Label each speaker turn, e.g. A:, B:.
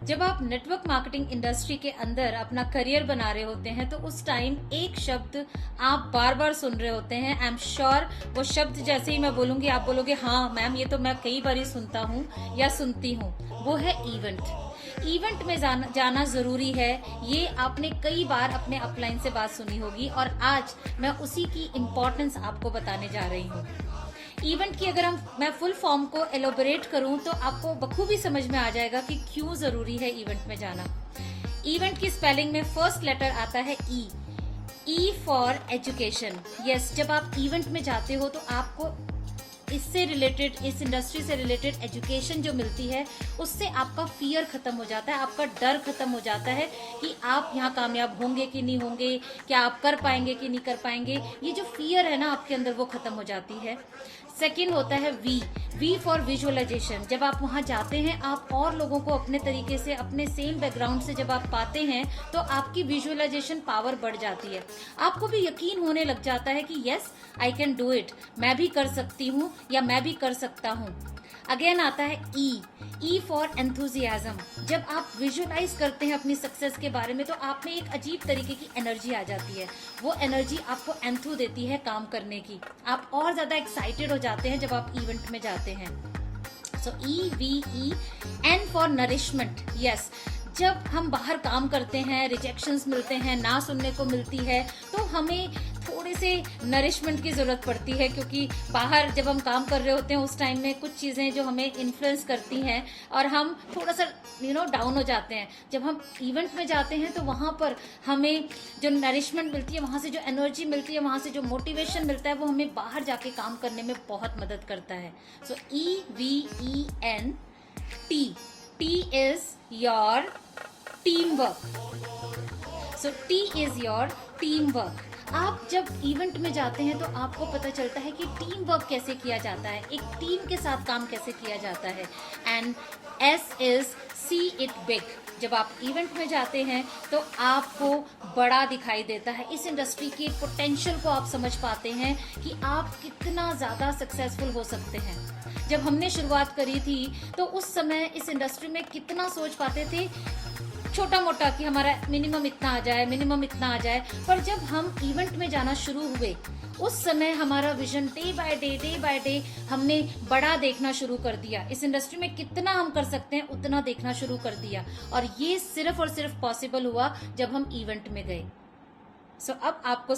A: जब आप network marketing industry के अंदर अपना करियर बना रहे होते हैं तो उस टाइम एक शब्द आप बार बार सुन रहे होते हैं। आई एम श्योर वो शब्द जैसे ही मैं बोलूंगी आप बोलोगे हाँ मैम ये तो मैं कई बार सुनता हूँ या सुनती हूँ। वो है इवेंट। इवेंट में जाना जरूरी है। ये आपने कई बार अपने अपलाइन से बात सुनी होगी और आज मैं उसी की इम्पोर्टेंस आपको बताने जा रही हूँ। इवेंट की अगर मैं फुल फॉर्म को एलोबरेट करूं तो आपको बखूबी समझ में आ जाएगा कि क्यों जरूरी है इवेंट में जाना। इवेंट की स्पेलिंग में फर्स्ट लेटर आता है ई फॉर एजुकेशन। यस, जब आप इवेंट में जाते हो तो आपको इससे रिलेटेड, इस इंडस्ट्री से रिलेटेड एजुकेशन जो मिलती है उससे आपका फियर खत्म हो जाता है, आपका डर खत्म हो जाता है कि आप यहाँ कामयाब होंगे कि नहीं होंगे, क्या आप कर पाएंगे कि नहीं कर पाएंगे। ये जो फियर है ना आपके अंदर वो खत्म हो जाती है। सेकंड होता है वी फॉर विजुअलाइजेशन। जब आप वहां जाते हैं आप और लोगों को अपने तरीके से, अपने सेम बैकग्राउंड से जब आप पाते हैं तो आपकी विजुअलाइजेशन पावर बढ़ जाती है। आपको भी यकीन होने लग जाता है कि yes I can do it, मैं भी कर सकती हूँ या मैं भी कर सकता हूँ। अगेन आता है ई फॉर एंथुजियाज्म। जब आप विजुअलाइज करते हैं अपनी सक्सेस के बारे में तो आप में एक अजीब तरीके की एनर्जी आ जाती है। वो एनर्जी आपको एंथू देती है काम करने की। आप और ज्यादा एक्साइटेड हो जाते हैं जब आप इवेंट में जाते हैं। So E N for nourishment. Yes, जब हम बाहर काम करते हैं, रिजेक्शंस मिलते हैं, ना सुनने को मिलती है तो हमें थोड़े से नरिशमेंट की जरूरत पड़ती है, क्योंकि बाहर जब हम काम कर रहे होते हैं उस टाइम में कुछ चीजें जो हमें इन्फ्लुएंस करती हैं और हम थोड़ा सा डाउन हो जाते हैं। जब हम इवेंट में जाते हैं तो वहां पर हमें जो नरिशमेंट मिलती है, वहां से जो एनर्जी मिलती है, वहां से जो मोटिवेशन मिलता है वो हमें बाहर जाके काम करने में बहुत मदद करता है। सो EVEN T is your teamwork. So T is your teamwork. आप जब इवेंट में जाते हैं तो आपको पता चलता है कि टीम वर्क कैसे किया जाता है, एक टीम के साथ काम कैसे किया जाता है। And S is see it big. जब आप इवेंट में जाते हैं तो आपको बड़ा दिखाई देता है, इस इंडस्ट्री के पोटेंशियल को आप समझ पाते हैं कि आप कितना ज्यादा सक्सेसफुल हो सकते हैं। जब हमने शुरुआत करी थी तो उस समय इस इंडस्ट्री में कितना सोच पाते थे छोटा मोटा कि हमारा मिनिमम इतना आ जाए, मिनिमम इतना आ जाए। पर जब हम इवेंट में जाना शुरू हुए उस समय हमारा विजन डे बाय डे हमने बड़ा देखना शुरू कर दिया। इस इंडस्ट्री में कितना हम कर सकते हैं उतना देखना शुरू कर दिया और ये सिर्फ और सिर्फ पॉसिबल हुआ जब हम इवेंट में गए। सो अब आपको